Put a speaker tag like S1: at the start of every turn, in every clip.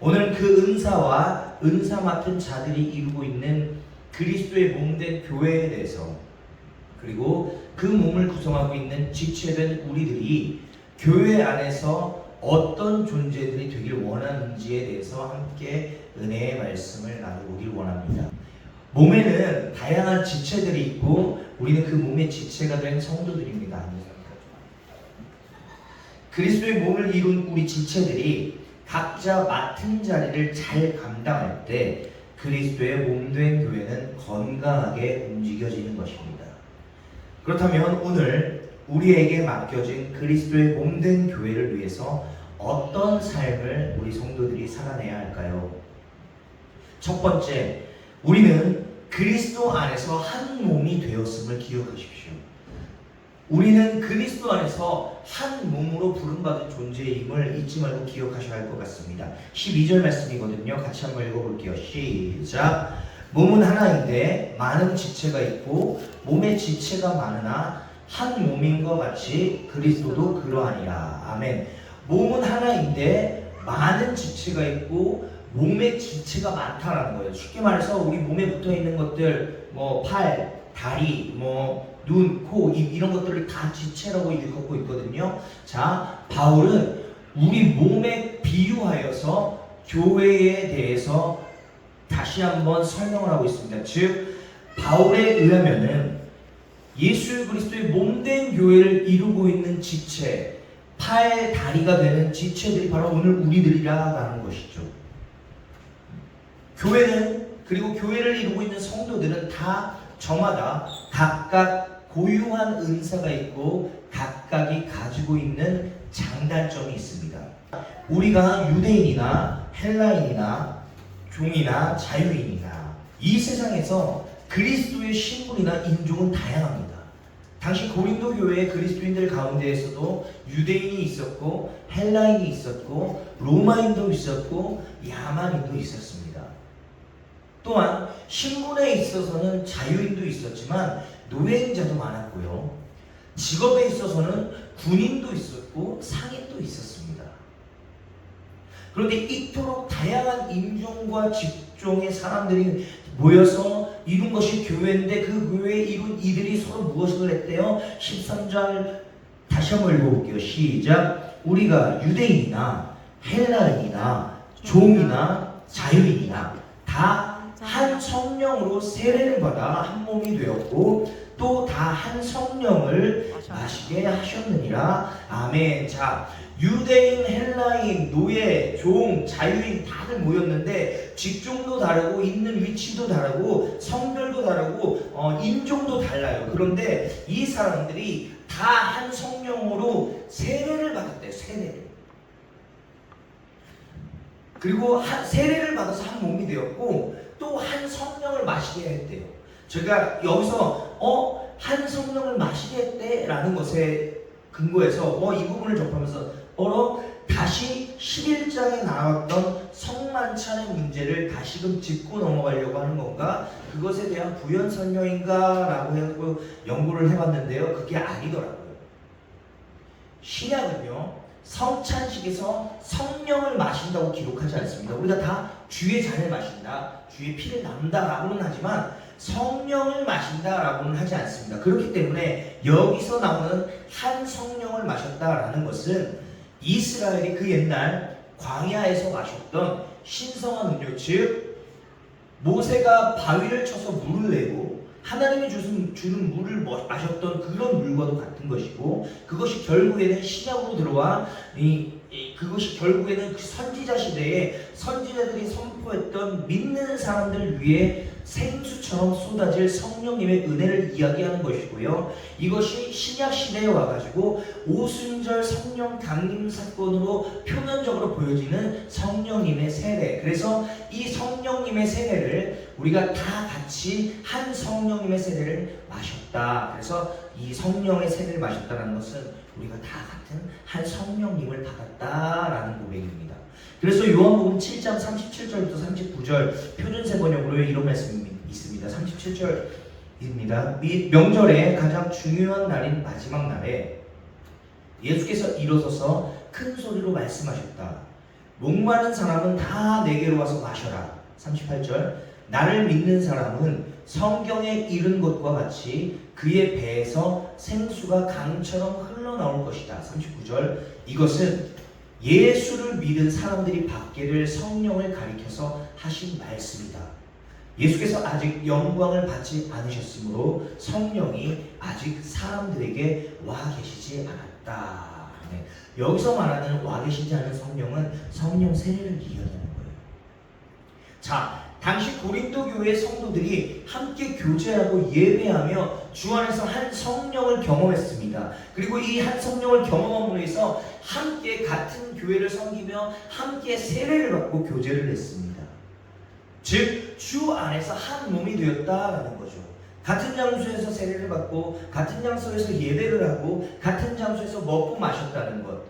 S1: 오늘은 그 은사와 은사 맡은 자들이 이루고 있는 그리스도의 몸된 교회에 대해서, 그리고 그 몸을 구성하고 있는 지체된 우리들이 교회 안에서 어떤 존재들이 되길 원하는지에 대해서 함께 은혜의 말씀을 나누길 원합니다. 몸에는 다양한 지체들이 있고 우리는 그 몸의 지체가 된 성도들입니다. 그리스도의 몸을 이룬 우리 지체들이 각자 맡은 자리를 잘 감당할 때 그리스도의 몸된 교회는 건강하게 움직여지는 것입니다. 그렇다면 오늘 우리에게 맡겨진 그리스도의 몸된 교회를 위해서 어떤 삶을 우리 성도들이 살아내야 할까요? 첫 번째, 우리는 그리스도 안에서 한 몸이 되었음을 기억하십시오. 우리는 그리스도 안에서 한 몸으로 부름받은 존재임을 잊지 말고 기억하셔야 할 것 같습니다. 12절 말씀이거든요. 같이 한번 읽어볼게요. 시작. 몸은 하나인데 많은 지체가 있고 몸의 지체가 많으나 한 몸인 것 같이 그리스도도 그러하니라. 아멘. 몸은 하나인데 많은 지체가 있고 몸의 지체가 많다라는 거예요. 쉽게 말해서 우리 몸에 붙어 있는 것들, 팔, 다리, 눈, 코, 입 이런 것들을 다 지체라고 일컫고 있거든요. 자, 바울은 우리 몸에 비유하여서 교회에 대해서 다시 한번 설명을 하고 있습니다. 즉, 바울에 의하면은 예수 그리스도의 몸된 교회를 이루고 있는 지체, 팔, 다리가 되는 지체들이 바로 오늘 우리들이라는 것이죠. 교회는, 그리고 교회를 이루고 있는 성도들은 다 저마다 각각 고유한 은사가 있고 각각이 가지고 있는 장단점이 있습니다. 우리가 유대인이나 헬라인이나 종이나 자유인이나 이 세상에서 그리스도의 신분이나 인종은 다양합니다. 당시 고린도 교회의 그리스도인들 가운데에서도 유대인이 있었고 헬라인이 있었고 로마인도 있었고 야만인도 있었습니다. 또한 신분에 있어서는 자유인도 있었지만 노예인자도 많았고요. 직업에 있어서는 군인도 있었고 상인도 있었습니다. 그런데 이토록 다양한 인종과 직종의 사람들이 모여서 이룬 것이 교회인데 그 교회에 이룬 이들이 서로 무엇을 했대요? 13절 다시 한번 읽어볼게요. 시작. 우리가 유대인이나 헬라인이나 종이나 자유인이나 다 한 성령으로 세례를 받아 한 몸이 되었고 또 다 한 성령을 마시게 하셨느니라. 아멘. 자, 유대인, 헬라인, 노예, 종, 자유인 다들 모였는데 직종도 다르고 있는 위치도 다르고 성별도 다르고 인종도 달라요. 그런데 이 사람들이 다 한 성령으로 세례를 받았대요. 세례를. 그리고 세례를 받아서 한 몸이 되었고 또 한 성령을 마시게 했대요. 제가 여기서 한 성령을 마시게 했대라는 것에 근거해서 이 부분을 접하면서 다시 11장에 나왔던 성만찬의 문제를 다시금 짚고 넘어가려고 하는 건가? 그것에 대한 부연 설명인가? 라고 해서 연구를 해봤는데요. 그게 아니더라고요. 신약은요, 성찬식에서 성령을 마신다고 기록하지 않습니다. 우리가 다 주의 잔을 마신다, 주의 피를 나눈다 라고는 하지만 성령을 마신다 라고는 하지 않습니다. 그렇기 때문에 여기서 나오는 한 성령을 마셨다라는 것은 이스라엘이 그 옛날 광야에서 마셨던 신성한 음료, 즉 모세가 바위를 쳐서 물을 내고 하나님이 주는 물을 마셨던 그런 물과도 같은 것이고, 그것이 결국에는 신약으로 들어와 그것이 결국에는 그 선지자 시대에 선지자들이 선포했던 믿는 사람들 위해 생수처럼 쏟아질 성령님의 은혜를 이야기하는 것이고요. 이것이 신약 시대에 와가지고 오순절 성령 강림 사건으로 표면적으로 보여지는 성령님의 세례. 그래서 이 성령님의 세례를 우리가 다 같이 한 성령님의 세례를 마셨다. 그래서 이 성령의 세례를 마셨다는 것은 우리가 다 같은 한 성령님을 받았다라는 고백입니다. 그래서 요한복음 7장 37절부터 39절 표준세 번역으로 이런 말씀이 있습니다. 37절입니다. 명절의 가장 중요한 날인 마지막 날에 예수께서 일어서서 큰 소리로 말씀하셨다. 목마른 사람은 다 내게로 와서 마셔라. 38절. 나를 믿는 사람은 성경에 이른 것과 같이 그의 배에서 생수가 강처럼 흘러나올 것이다. 39절. 이것은 예수를 믿은 사람들이 받기를 성령을 가리켜서 하신 말씀이다. 예수께서 아직 영광을 받지 않으셨으므로 성령이 아직 사람들에게 와 계시지 않았다. 네. 여기서 말하는 와 계시지 않은 성령은 성령 세례를 이야기하는 거예요. 자, 당시 고린도 교회 성도들이 함께 교제하고 예배하며 주 안에서 한 성령을 경험했습니다. 그리고 이 한 성령을 경험함으로 해서 함께 같은 교회를 섬기며 함께 세례를 받고 교제를 했습니다. 즉, 주 안에서 한 몸이 되었다라는 거죠. 같은 장소에서 세례를 받고 같은 장소에서 예배를 하고 같은 장소에서 먹고 마셨다는 것,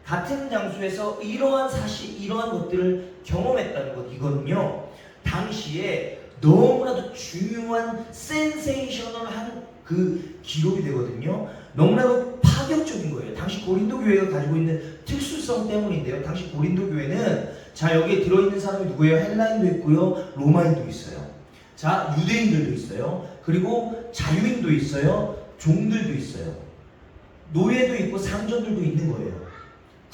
S1: 같은 장소에서 이러한 사실, 이러한 것들을 경험했다는 것, 이건요 당시에 너무나도 중요한 센세이셔널한 그 기록이 되거든요. 너무나도 파격적인 거예요. 당시 고린도 교회가 가지고 있는 특수성 때문인데요. 당시 고린도 교회는 자, 여기에 들어있는 사람이 누구예요? 헬라인도 있고요, 로마인도 있어요. 자, 유대인들도 있어요. 그리고 자유인도 있어요. 종들도 있어요. 노예도 있고 상전들도 있는 거예요.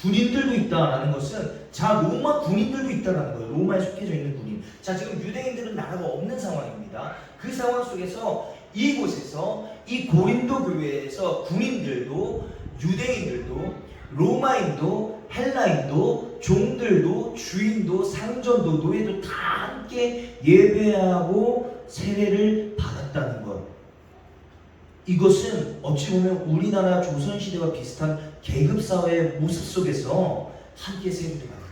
S1: 군인들도 있다라는 것은, 자, 로마 군인들도 있다라는 거예요. 로마에 속해져 있는 군인. 자, 지금 유대인들은 나라가 없는 상황입니다. 그 상황 속에서 이곳에서 이 고린도 교회에서 군인들도 유대인들도 로마인도 헬라인도 종들도 주인도 상전도 노예도 다 함께 예배하고 세례를 받았다는 것. 이것은 어찌 보면 우리나라 조선시대와 비슷한 계급사회의 모습 속에서 함께 세례를 받는 거예요.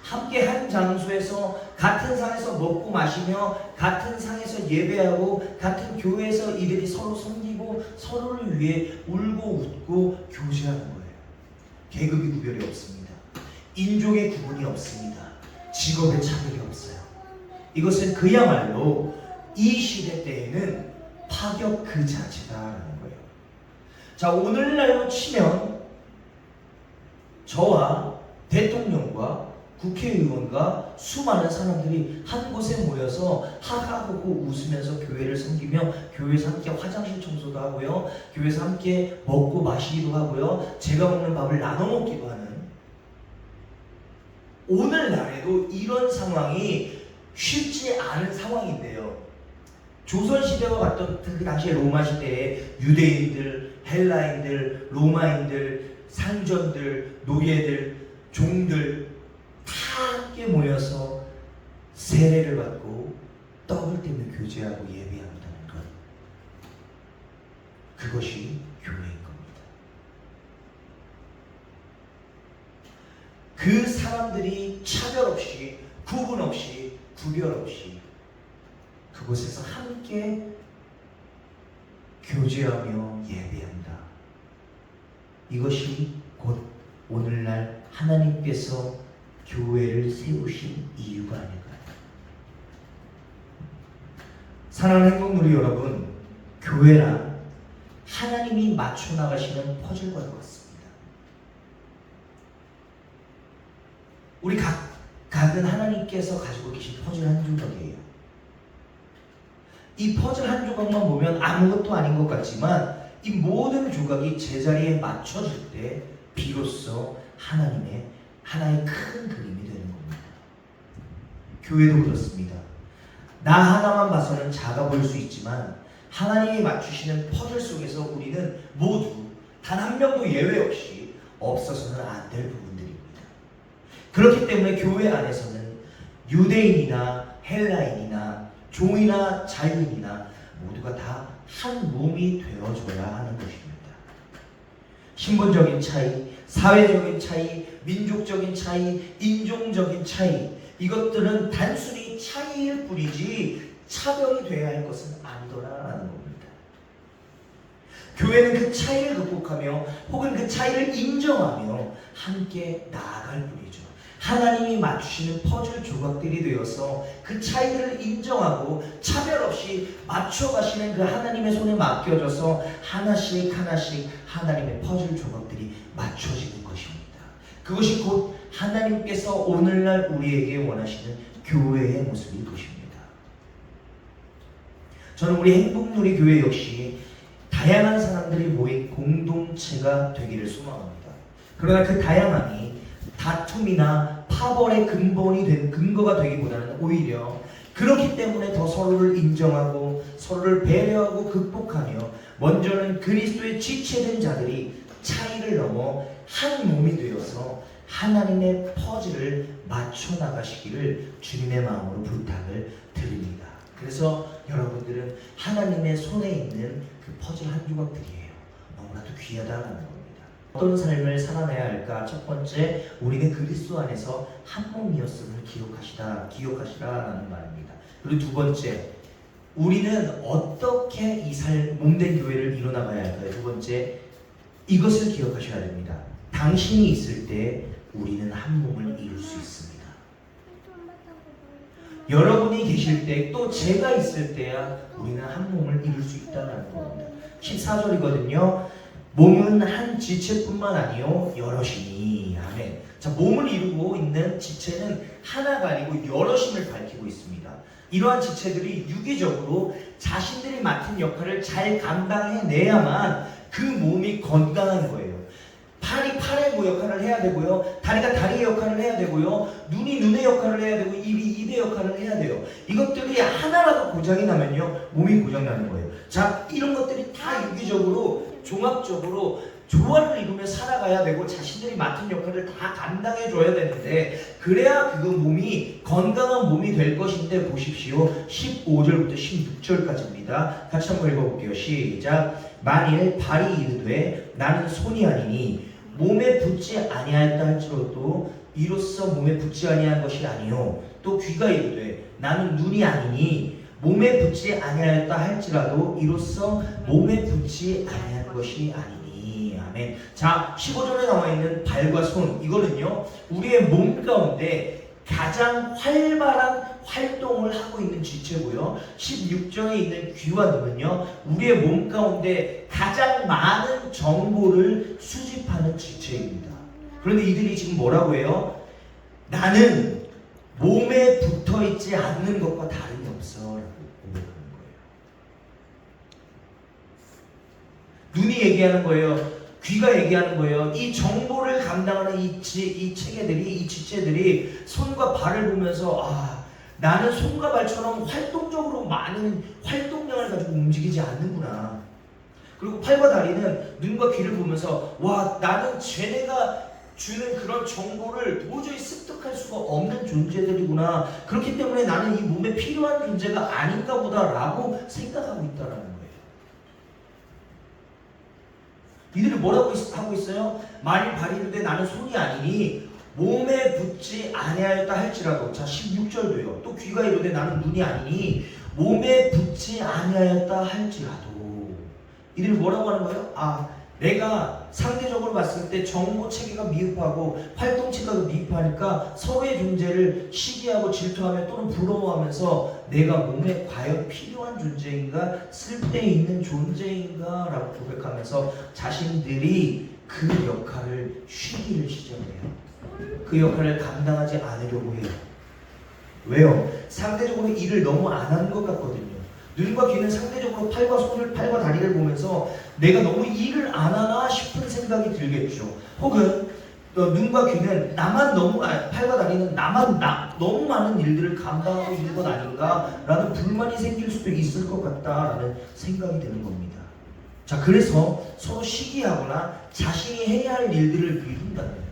S1: 함께 한 장소에서 같은 상에서 먹고 마시며 같은 상에서 예배하고 같은 교회에서 이들이 서로 섬기고 서로를 위해 울고 웃고 교제하는 거예요. 계급의 구별이 없습니다. 인종의 구분이 없습니다. 직업의 차별이 없어요. 이것은 그야말로 이 시대 때에는 파격 그 자체다라는 거예요. 자, 오늘날로 치면 저와 대통령과 국회의원과 수많은 사람들이 한 곳에 모여서 하하호호 웃으면서 교회를 섬기며 교회에서 함께 화장실 청소도 하고요, 교회에서 함께 먹고 마시기도 하고요, 제가 먹는 밥을 나눠 먹기도 하는, 오늘날에도 이런 상황이 쉽지 않은 상황인데요. 조선시대와 같던 그 당시에 로마시대에 유대인들, 헬라인들, 로마인들, 상전들, 노예들, 종들 다 함께 모여서 세례를 받고 떡을 떼며 교제하고 예배한다는 것, 그것이 교회인 겁니다. 그 사람들이 차별 없이, 구분 없이, 구별 없이 그곳에서 함께 교제하며 예배한다. 이것이 곧 오늘날 하나님께서 교회를 세우신 이유가 아닐까요? 사랑하는 행복누리 여러분, 교회란 하나님이 맞춰 나가시는 퍼즐과 같습니다. 우리 각은 하나님께서 가지고 계신 퍼즐 한 조각이에요. 이 퍼즐 한 조각만 보면 아무것도 아닌 것 같지만 이 모든 조각이 제자리에 맞춰질 때 비로소 하나님의 하나의 큰 그림이 되는 겁니다. 교회도 그렇습니다. 나 하나만 봐서는 작아 보일 수 있지만 하나님이 맞추시는 퍼즐 속에서 우리는 모두 단 한 명도 예외 없이 없어서는 안 될 부분들입니다. 그렇기 때문에 교회 안에서는 유대인이나 헬라인이나 종이나 자유인이나 모두가 다 한 몸이 되어줘야 하는 것입니다. 신분적인 차이, 사회적인 차이, 민족적인 차이, 인종적인 차이, 이것들은 단순히 차이일 뿐이지 차별이 되어야 할 것은 아니더라라는 겁니다. 교회는 그 차이를 극복하며 혹은 그 차이를 인정하며 함께 나아갈 뿐이죠. 하나님이 맞추시는 퍼즐 조각들이 되어서 그 차이를 인정하고 차별 없이 맞춰가시는 그 하나님의 손에 맡겨져서 하나씩 하나씩 하나님의 퍼즐 조각들이 맞춰지는 것입니다. 그것이 곧 하나님께서 오늘날 우리에게 원하시는 교회의 모습일 것입니다. 저는 우리 행복누리 교회 역시 다양한 사람들이 모인 공동체가 되기를 소망합니다. 그러나 그 다양함이 다툼이나 파벌의 근거가 되기보다는 오히려 그렇기 때문에 더 서로를 인정하고 서로를 배려하고 극복하며 먼저는 그리스도의 지체된 자들이 차이를 넘어 한 몸이 되어서 하나님의 퍼즐을 맞춰 나가시기를 주님의 마음으로 부탁을 드립니다. 그래서 여러분들은 하나님의 손에 있는 그 퍼즐 한 조각들이에요. 너무나도 귀하다는 겁니다. 어떤 삶을 살아내야 할까? 첫 번째, 우리는 그리스도 안에서 한 몸이었음을 기억하시라라는 말입니다. 그리고 두 번째, 우리는 어떻게 이 몸된 교회를 이뤄나가야 할까요? 두 번째, 이것을 기억하셔야 됩니다. 당신이 있을 때 우리는 한 몸을 이룰 수 있습니다. 여러분이 계실 때 또 제가 있을 때야 우리는 한 몸을 이룰 수 있다는 겁니다. 14절이거든요. 몸은 한 지체뿐만 아니요 여럿이니. 아멘. 자, 몸을 이루고 있는 지체는 하나가 아니고 여럿임을 밝히고 있습니다. 이러한 지체들이 유기적으로 자신들이 맡은 역할을 잘 감당해내야만 그 몸이 건강한 거예요. 팔이 팔의 역할을 해야 되고요. 다리가 다리의 역할을 해야 되고요. 눈이 눈의 역할을 해야 되고 입이 입의 역할을 해야 돼요. 이것들이 하나라도 고장이 나면요. 몸이 고장나는 거예요. 자, 이런 것들이 다 유기적으로 종합적으로 조화를 이루며 살아가야 되고 자신들이 맡은 역할을 다 감당해 줘야 되는데 그래야 그 몸이 건강한 몸이 될 것인데 보십시오. 15절부터 16절까지입니다. 같이 한번 읽어볼게요. 시작. 만일 발이 이르되 나는 손이 아니니 몸에 붙지 아니하였다 할지라도 이로써 몸에 붙지 아니한 것이 아니요 또 귀가 이르되 나는 눈이 아니니 몸에 붙지 아니하였다 할지라도 이로써 몸에 붙지 아니한 것이 아니니. 아멘. 자, 15절에 나와 있는 발과 손, 이거는요 우리의 몸 가운데 가장 활발한 활동을 하고 있는 지체고요. 16절에 있는 귀와 눈은요 우리의 몸 가운데 가장 많은 정보를 수집하는 지체입니다. 그런데 이들이 지금 뭐라고 해요? 나는 몸에 붙어있지 않는 것과 다름이 없어 라고 고백하는 거예요. 눈이 얘기하는 거예요. 귀가 얘기하는 거예요. 이 정보를 감당하는 이 체계들이, 이 지체들이 손과 발을 보면서 나는 손과 발처럼 활동적으로 많은 활동량을 가지고 움직이지 않는구나. 그리고 팔과 다리는 눈과 귀를 보면서 와, 나는 쟤네가 주는 그런 정보를 도저히 습득할 수가 없는 존재들이구나. 그렇기 때문에 나는 이 몸에 필요한 존재가 아닌가 보다라고 생각하고 있다라는 거예요. 이들이 뭐라고 하고 있어요? 만일 발이 이르되 나는 손이 아니니 몸에 붙지 아니하였다 할지라도. 자, 16절도요. 또 귀가 이르되 나는 눈이 아니니 몸에 붙지 아니하였다 할지라도. 이들이 뭐라고 하는 거예요? 내가 상대적으로 봤을 때 정보 체계가 미흡하고 활동 체계가 미흡하니까 서로의 존재를 시기하고 질투하며 또는 부러워하면서 내가 몸에 과연 필요한 존재인가, 쓸데 있는 존재인가 라고 고백하면서 자신들이 그 역할을 쉬기를 시작해요. 그 역할을 감당하지 않으려고 해요. 왜요? 상대적으로 일을 너무 안 하는 것 같거든요. 눈과 귀는 상대적으로 팔과 손을, 팔과 다리를 보면서 내가 너무 일을 안 하나 싶은 생각이 들겠죠. 혹은 눈과 귀는 팔과 다리는 너무 많은 일들을 감당하고 있는 것 아닌가라는 불만이 생길 수도 있을 것 같다라는 생각이 드는 겁니다. 자, 그래서 서로 시기하거나 자신이 해야 할 일들을 미룬다는 거예요.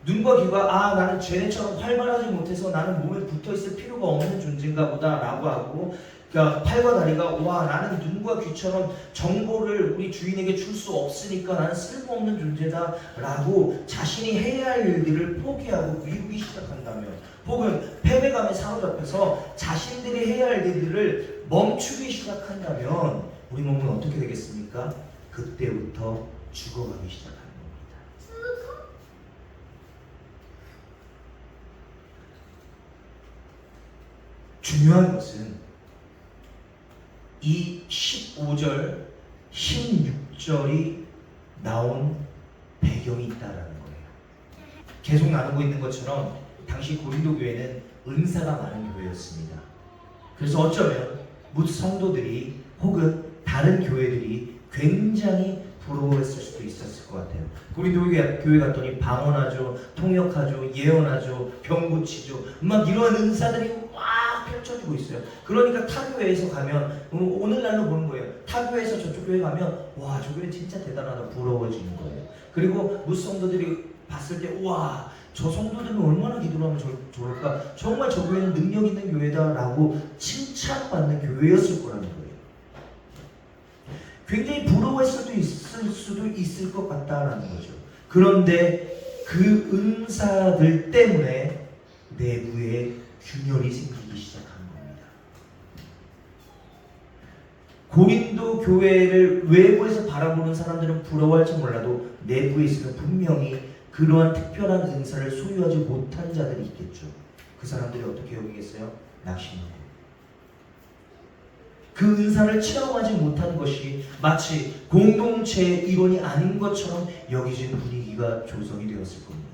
S1: 눈과 귀가 나는 쟤네처럼 활발하지 못해서 나는 몸에 붙어있을 필요가 없는 존재인가 보다 라고 하고, 그러니까 팔과 다리가 나는 눈과 귀처럼 정보를 우리 주인에게 줄 수 없으니까 나는 쓸모없는 존재다 라고 자신이 해야 할 일들을 포기하고 미루기 시작한다면, 혹은 패배감에 사로잡혀서 자신들이 해야 할 일들을 멈추기 시작한다면 우리 몸은 어떻게 되겠습니까? 그때부터 죽어가기 시작합니다. 중요한 것은 이 15절, 16절이 나온 배경이 있다라는 거예요. 계속 나누고 있는 것처럼 당시 고린도 교회는 은사가 많은 교회였습니다. 그래서 어쩌면 뭇 성도들이 혹은 다른 교회들이 굉장히 부러워했을 수도 있었을 것 같아요. 고린도 교회 갔더니 방언하죠, 통역하죠, 예언하죠, 병 고치죠, 막 이런 은사들이 막 펼쳐지고 있어요. 그러니까 타 교회에서 가면 오늘날로 보는 거예요. 타 교회에서 저쪽 교회 가면 와, 저 교회 진짜 대단하다, 부러워지는 거예요. 그리고 뭇 성도들이 봤을 때 와, 저 성도들은 얼마나 기도를 하면 좋을까, 정말 저 교회는 능력 있는 교회다라고 칭찬받는 교회였을 거라는 거예요. 굉장히 부러워했을 수도 있을 것 같다라는 거죠. 그런데 그 은사들 때문에 내부에 균열이 생기기 시작한 겁니다. 고린도 교회를 외부에서 바라보는 사람들은 부러워할지 몰라도 내부에 있으면 분명히 그러한 특별한 은사를 소유하지 못한 자들이 있겠죠. 그 사람들이 어떻게 여기겠어요? 낙심하고. 그 은사를 체험하지 못하는 것이 마치 공동체의 일원이 아닌 것처럼 여기진 분위기가 조성이 되었을 겁니다.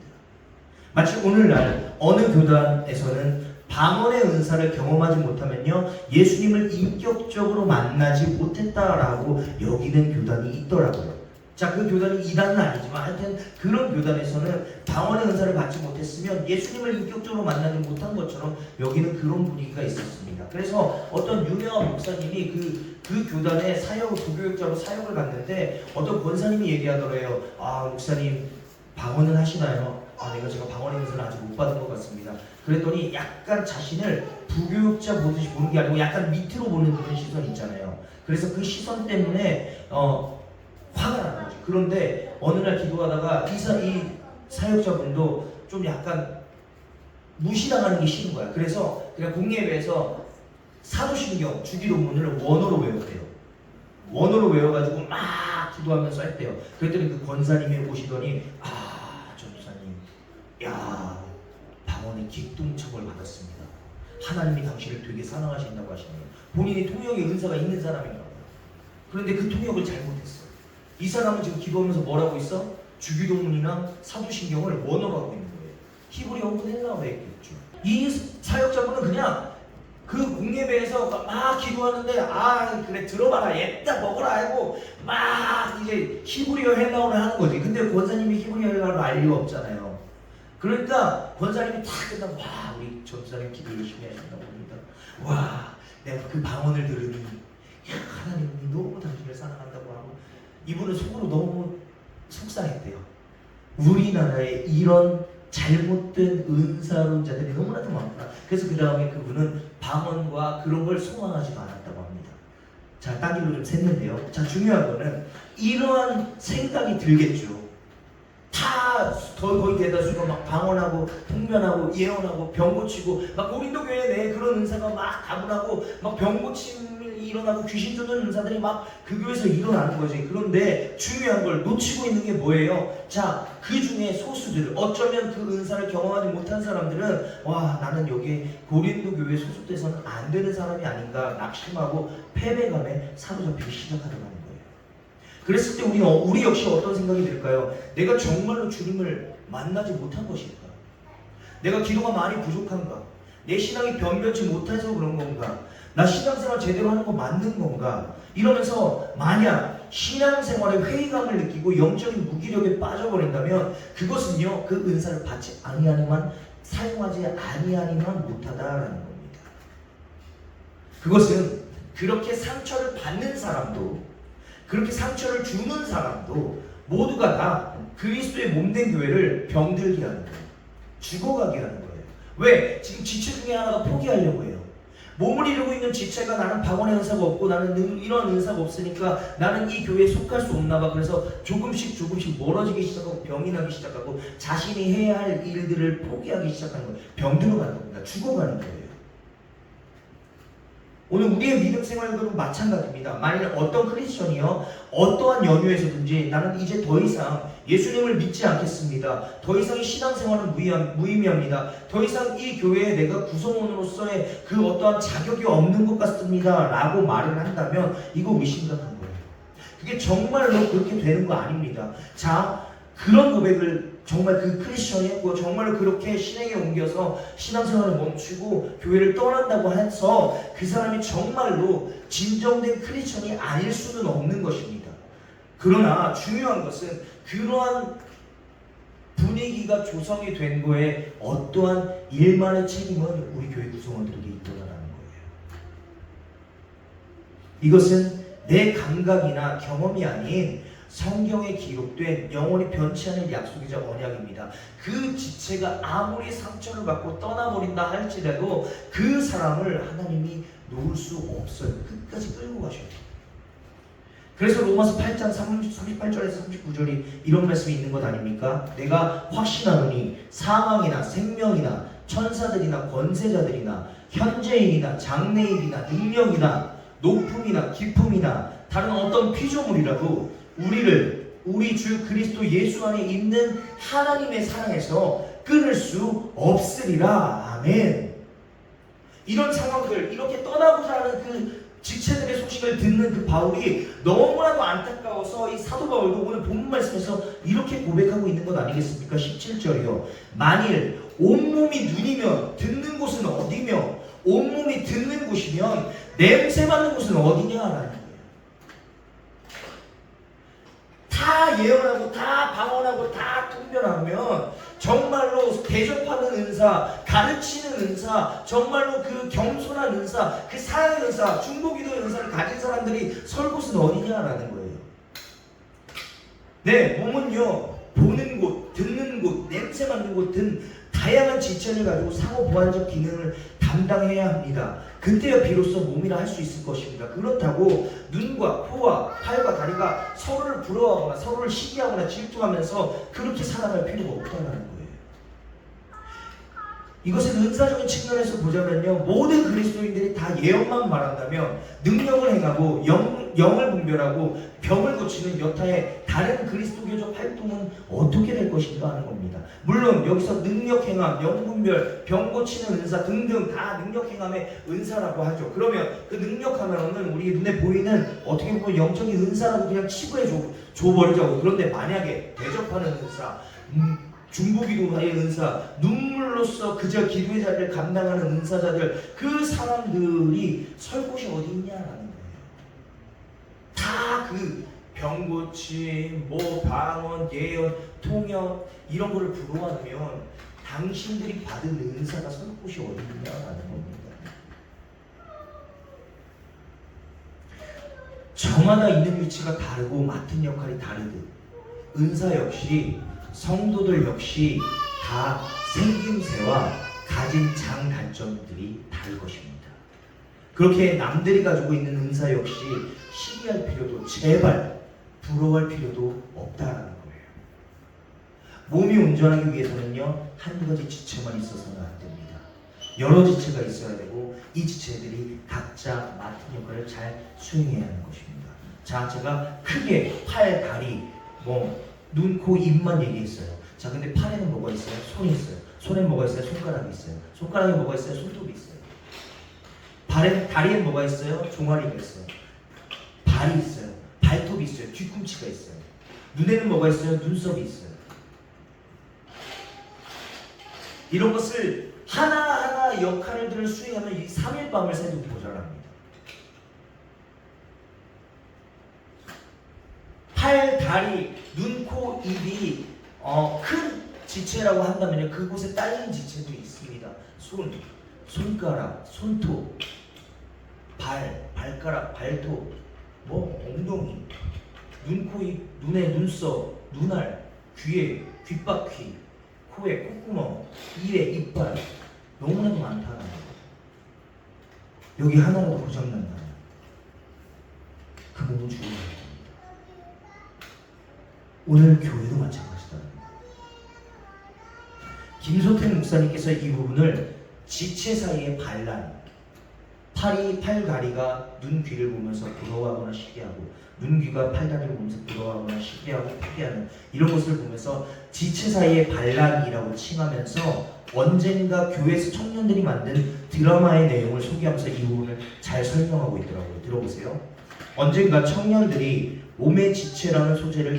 S1: 마치 오늘날 어느 교단에서는 방언의 은사를 경험하지 못하면요, 예수님을 인격적으로 만나지 못했다라고 여기는 교단이 있더라고요. 자, 그 교단이 이단은 아니지만 하여튼 그런 교단에서는 방언의 은사를 받지 못했으면 예수님을 인격적으로 만나지 못한 것처럼 여기는 그런 분위기가 있었습니다. 그래서 어떤 유명한 목사님이 그 교단의 사역, 부교육자로 사역을 갔는데 어떤 권사님이 얘기하더래요. 아, 목사님 방언은 하시나요? 아, 제가 방언의 은사를 아직 못 받은 것 같습니다. 그랬더니 약간 자신을 부교육자 보듯이 보는 게 아니고 약간 밑으로 보는 그런 시선 있잖아요. 그래서 그 시선 때문에 화가 나는 거죠. 그런데 어느 날 기도하다가 이 사역자분도 좀 약간 무시당하는 게 싫은 거야. 그래서 그냥 공예배에서 사도신경 주기도문을 원어로 외웠대요. 원어로 외워가지고 막 기도하면서 했대요. 그랬더니 그 권사님이 오시더니 전도사님, 야, 방언의 기둥척을 받았습니다. 하나님이 당신을 되게 사랑하신다고 하시네요. 본인이 통역의 은사가 있는 사람인가 봐요. 그런데 그 통역을 잘못했어. 이 사람은 지금 기도하면서 뭐라고 있어? 주기도문이랑 사도신경을 원어로 하고 있는 거예요. 히브리어 혹은 헬라어로 했겠죠. 이 사역자분은 그냥 그 공예배에서 막 기도하는데 그래 들어봐라, 얘다 먹어라 하고 막 이제 히브리어 헬라어를 하는 거지. 근데 권사님이 히브리어 헬라어를 알 리가 없잖아요. 그러니까 권사님이 다 끝나고 와, 우리 전사님 기도 열심히 하신다고 합니다. 와, 내가 그 방언을 들으니 하나님이 너무 당신을 사랑한다고 하고 이분은 속으로 너무 속상했대요. 우리나라에 이런 잘못된 은사론자들이 너무나도 많구나. 그래서 그 다음에 그분은 방언과 그런 걸 소망하지 않았다고 합니다. 자, 딴 길로 좀 샜는데요. 자, 중요한 거는 이러한 생각이 들겠죠. 다 거의 대다수가 막 방언하고 통변하고 예언하고 병 고치고 막 고린도 교회 내에 그런 은사가 막 다분하고 막 병 고침이 일어나고 귀신 쫓는 은사들이 막 그 교회에서 일어나는 거지. 그런데 중요한 걸 놓치고 있는 게 뭐예요? 자, 그 중에 소수들, 어쩌면 그 은사를 경험하지 못한 사람들은 와, 나는 여기 고린도 교회에 소속돼서는 안 되는 사람이 아닌가 낙심하고 패배감에 사로잡히기 시작하더라는 거예요. 그랬을 때 우리 역시 어떤 생각이 들까요? 내가 정말로 주님을 만나지 못한 것일까? 내가 기도가 많이 부족한가? 내 신앙이 변변치 못해서 그런 건가? 나 신앙생활 제대로 하는 거 맞는 건가? 이러면서 만약 신앙생활에 회의감을 느끼고 영적인 무기력에 빠져버린다면 그것은요, 그 은사를 받지 아니하니만 사용하지 아니하니만 못하다라는 겁니다. 그것은 그렇게 상처를 받는 사람도 그렇게 상처를 주는 사람도 모두가 다 그리스도의 몸된 교회를 병들게 하는 거예요. 죽어가게 하는 거예요. 왜? 지금 지체 중에 하나가 포기하려고 해요. 몸을 이루고 있는 지체가 나는 방언의 은사가 없고 나는 이런 은사가 없으니까 나는 이 교회에 속할 수 없나 봐. 그래서 조금씩 멀어지기 시작하고 병이 나기 시작하고 자신이 해야 할 일들을 포기하기 시작하는 거예요. 병들어가는 겁니다. 죽어가는 거예요. 오늘 우리의 믿음 생활도 마찬가지입니다. 만일 어떤 크리스천이요, 어떠한 연유에서든지 나는 이제 더 이상 예수님을 믿지 않겠습니다. 더 이상 이 신앙생활은 무의미합니다. 더 이상 이 교회에 내가 구성원으로서의 그 어떠한 자격이 없는 것 같습니다 라고 말을 한다면 이거 우리 심각한 거예요. 그게 정말로 그렇게 되는 거 아닙니다. 자, 그런 고백을 정말 그 크리스천이 했고, 정말로 그렇게 신에게 옮겨서 신앙생활을 멈추고 교회를 떠난다고 해서 그 사람이 정말로 진정된 크리스천이 아닐 수는 없는 것입니다. 그러나 중요한 것은 그러한 분위기가 조성이 된 거에 어떠한 일만의 책임은 우리 교회 구성원들에게 있다라는 거예요. 이것은 내 감각이나 경험이 아닌 성경에 기록된 영원히 변치 않을 약속이자 언약입니다. 그 지체가 아무리 상처를 받고 떠나버린다 할지라도 그 사람을 하나님이 놓을 수 없어요. 끝까지 끌고 가셔야 돼요. 그래서 로마서 8장 38절에서 39절이 이런 말씀이 있는 것 아닙니까? 내가 확신하노니 사망이나 생명이나 천사들이나 권세자들이나 현재인이나 장래인이나 능력이나 높음이나 깊음이나 다른 어떤 피조물이라도 우리 주 그리스도 예수 안에 있는 하나님의 사랑에서 끊을 수 없으리라. 아멘. 이런 상황들, 이렇게 떠나고자 하는 그 지체들의 소식을 듣는 그 바울이 너무나도 안타까워서 이 사도 바울도 오늘 본문 말씀에서 이렇게 고백하고 있는 것 아니겠습니까? 17절이요. 만일 온몸이 눈이면 듣는 곳은 어디며 온몸이 듣는 곳이면 냄새 맡는 곳은 어디냐라는 거예요. 다 예언하고 다 방언하고 다 통변하면 정말로 대접하는 은사, 가르치는 은사, 정말로 그 겸손한 은사, 그 사랑의 은사, 중보기도의 은사를 가진 사람들이 설 곳은 어디냐라는 거예요. 네, 몸은요 보는 곳, 듣는 곳, 냄새 맡는 곳 등 다양한 지체를 가지고 상호 보완적 기능을 담당해야 합니다. 그때야 비로소 몸이라 할 수 있을 것입니다. 그렇다고 눈과 코와 팔과 다리가 서로를 부러워하거나 서로를 시기하거나 질투하면서 그렇게 살아갈 필요가 없다는 거예요. 이것은 은사적인 측면에서 보자면요, 모든 그리스도인들이 다 예언만 말한다면 능력을 행하고 영을 분별하고 병을 고치는 여타의 다른 그리스도교적 활동은 어떻게 될 것인가 하는 겁니다. 물론 여기서 능력 행함, 영 분별, 병 고치는 은사 등등 다 능력 행함의 은사라고 하죠. 그러면 그 능력 하면은 우리 눈에 보이는 어떻게 보면 영적인 은사라고 그냥 치부해 줘버리자고. 그런데 만약에 대접하는 은사, 중보기도의 은사, 눈물로써 그저 기도의 자리를 감당하는 은사자들, 그 사람들이 설 곳이 어디 있냐라는 거예요. 다 그 병고침, 방언, 예언, 통역 이런 거를 부러워하면 당신들이 받은 은사가 설 곳이 어디 있냐라는 겁니다. 저마다 있는 위치가 다르고 맡은 역할이 다르듯 은사 역시 성도들 역시 다 생김새와 가진 장단점들이 다를 것입니다. 그렇게 남들이 가지고 있는 은사 역시 시기할 필요도, 제발 부러워할 필요도 없다라는 거예요. 몸이 온전하기 위해서는요, 한 가지 지체만 있어서는 안 됩니다. 여러 지체가 있어야 되고 이 지체들이 각자 맡은 역할을 잘 수행해야 하는 것입니다. 자, 제가 크게 팔, 다리, 눈, 코, 입만 얘기했어요. 자, 근데 팔에는 뭐가 있어요? 손이 있어요. 손에 뭐가 있어요? 손가락이 있어요. 손가락에 뭐가 있어요? 손톱이 있어요. 다리에 뭐가 있어요? 종아리가 있어요. 발이 있어요. 발톱이 있어요. 뒤꿈치가 있어요. 눈에는 뭐가 있어요? 눈썹이 있어요. 이런 것을 하나하나 역할들을 수행하면 이 3일 밤을 새도 모자랍니다. 팔, 다리, 눈, 코, 입이 큰 지체라고 한다면 그곳에 딸린 지체도 있습니다. 손가락, 손톱, 발가락, 발톱, 엉덩이, 눈, 코, 입, 눈에 눈썹, 눈알, 귀에 귓바퀴, 코에 콧구멍, 입에 이빨, 너무나도 많다는 거예요. 여기 하나라도 고장난다면 그 몸은 죽어야 됩니다. 오늘 교회도 마찬가지다. 김소태 목사님께서 이 부분을 지체 사이의 반란, 팔다리가 눈, 귀를 보면서 부러워하거나 시기하고 눈, 귀가 팔다리를 보면서 부러워하거나 시기하고 포기하는 이런 것을 보면서 지체 사이의 반란이라고 칭하면서 언젠가 교회에서 청년들이 만든 드라마의 내용을 소개하면서 이 부분을 잘 설명하고 있더라고요. 들어보세요. 언젠가 청년들이 몸의 지체라는 소재를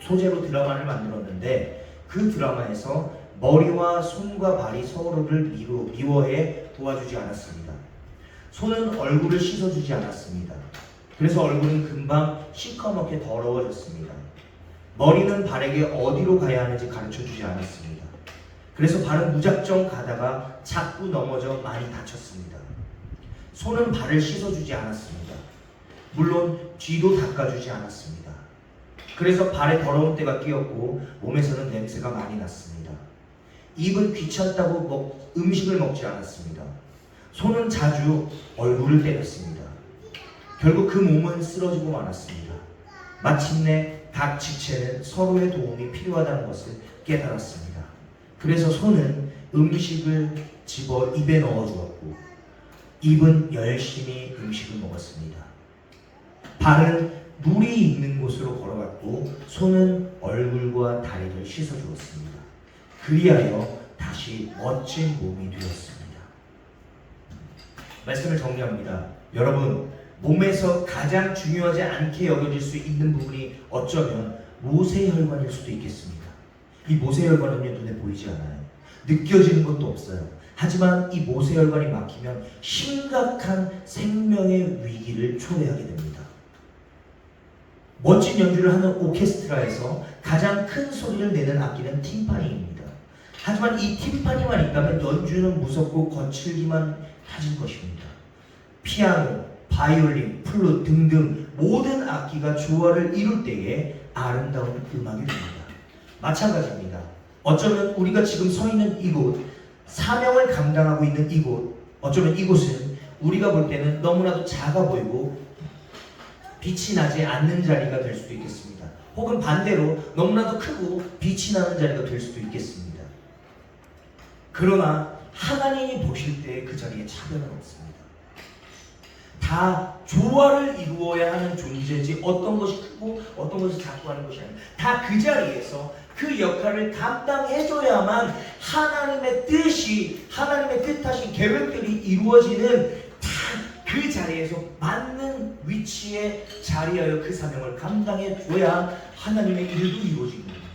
S1: 소재로 드라마를 만들었는데 그 드라마에서 머리와 손과 발이 서로를 미워해 도와주지 않았습니다. 손은 얼굴을 씻어주지 않았습니다. 그래서 얼굴은 금방 시커멓게 더러워졌습니다. 머리는 발에게 어디로 가야 하는지 가르쳐주지 않았습니다. 그래서 발은 무작정 가다가 자꾸 넘어져 많이 다쳤습니다. 손은 발을 씻어주지 않았습니다. 물론 뒤도 닦아주지 않았습니다. 그래서 발에 더러운 때가 끼었고 몸에서는 냄새가 많이 났습니다. 입은 귀찮다고 음식을 먹지 않았습니다. 손은 자주 얼굴을 때렸습니다. 결국 그 몸은 쓰러지고 말았습니다. 마침내 각 지체는 서로의 도움이 필요하다는 것을 깨달았습니다. 그래서 손은 음식을 집어 입에 넣어주었고 입은 열심히 음식을 먹었습니다. 발은 물이 있는 곳으로 걸어갔고 손은 얼굴과 다리를 씻어주었습니다. 그리하여 다시 멋진 몸이 되었습니다. 말씀을 정리합니다. 여러분, 몸에서 가장 중요하지 않게 여겨질 수 있는 부분이 어쩌면 모세혈관일 수도 있겠습니다. 이 모세혈관은요, 눈에 보이지 않아요. 느껴지는 것도 없어요. 하지만 이 모세혈관이 막히면 심각한 생명의 위기를 초래하게 됩니다. 멋진 연주를 하는 오케스트라에서 가장 큰 소리를 내는 악기는 팀파니입니다. 하지만 이 팀파니만 있다면 연주는 무섭고 거칠기만 하질 것입니다. 피아노, 바이올린, 플룻 등등 모든 악기가 조화를 이룰 때에 아름다운 음악이 됩니다. 마찬가지입니다. 어쩌면 우리가 지금 서 있는 이곳, 사명을 감당하고 있는 이곳, 어쩌면 이곳은 우리가 볼 때는 너무나도 작아 보이고 빛이 나지 않는 자리가 될 수도 있겠습니다. 혹은 반대로 너무나도 크고 빛이 나는 자리가 될 수도 있겠습니다. 그러나 하나님이 보실 때 그 자리에 차별은 없습니다. 다 조화를 이루어야 하는 존재지 어떤 것이 크고 어떤 것이 작고 하는 것이 아닙니다. 다 그 자리에서 그 역할을 감당해줘야만 하나님의 뜻이, 하나님의 뜻하신 계획들이 이루어지는 그 자리에서 맞는 위치에 자리하여 그 사명을 감당해줘야 하나님의 일도 이루어지는 겁니다.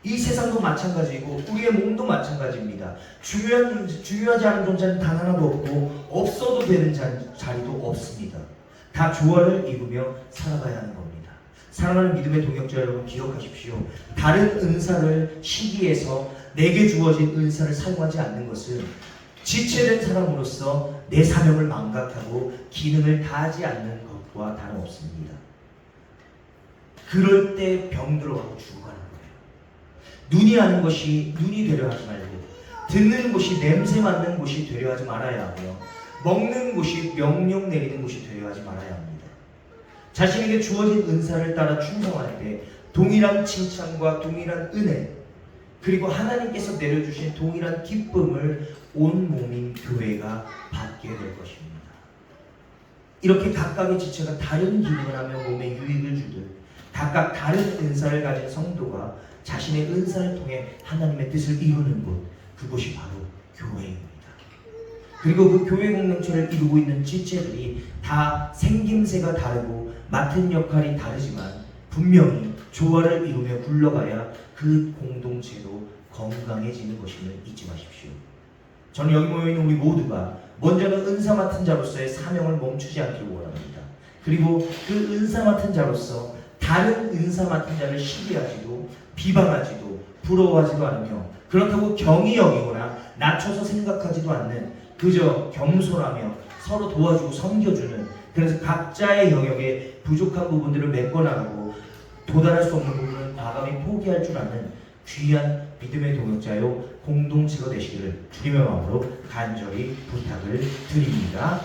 S1: 이 세상도 마찬가지고 우리의 몸도 마찬가지입니다. 중요하지 않은 존재는 단 하나도 없고 없어도 되는 자리도 없습니다. 다 조화를 이루며 살아가야 하는 겁니다. 사랑하는 믿음의 동역자 여러분, 기억하십시오. 다른 은사를 시기에서 내게 주어진 은사를 사용하지 않는 것은 지체된 사람으로서 내 사명을 망각하고 기능을 다하지 않는 것과 다름없습니다. 그럴 때 병들어가고 죽어가는 거예요. 눈이 아는 것이 눈이 되려 하지 말고, 듣는 곳이 냄새 맡는 곳이 되려 하지 말아야 하고요, 먹는 곳이 명령 내리는 곳이 되려 하지 말아야 합니다. 자신에게 주어진 은사를 따라 충성할 때 동일한 칭찬과 동일한 은혜, 그리고 하나님께서 내려주신 동일한 기쁨을 온 몸인 교회가 받게 될 것입니다. 이렇게 각각의 지체가 다른 기능을 하며 몸에 유익을 주듯 각각 다른 은사를 가진 성도가 자신의 은사를 통해 하나님의 뜻을 이루는 곳, 그곳이 바로 교회입니다. 그리고 그 교회 공동체를 이루고 있는 지체들이 다 생김새가 다르고 맡은 역할이 다르지만 분명히 조화를 이루며 굴러가야 그 공동체도 건강해지는 것임을 잊지 마십시오. 저는 여기 모여있는 우리 모두가 먼저는 은사 맡은 자로서의 사명을 멈추지 않기를 원합니다. 그리고 그 은사 맡은 자로서 다른 은사 맡은 자를 시기하지도 비방하지도 부러워하지도 않으며 그렇다고 경히 여기거나 낮춰서 생각하지도 않는, 그저 겸손하며 서로 도와주고 섬겨주는, 그래서 각자의 영역에 부족한 부분들을 메꿔나가고 도달할 수 없는 부분은 과감히 포기할 줄 아는 귀한 믿음의 동역자요 공동체가 되시기를 주님의 마음으로 간절히 부탁을 드립니다.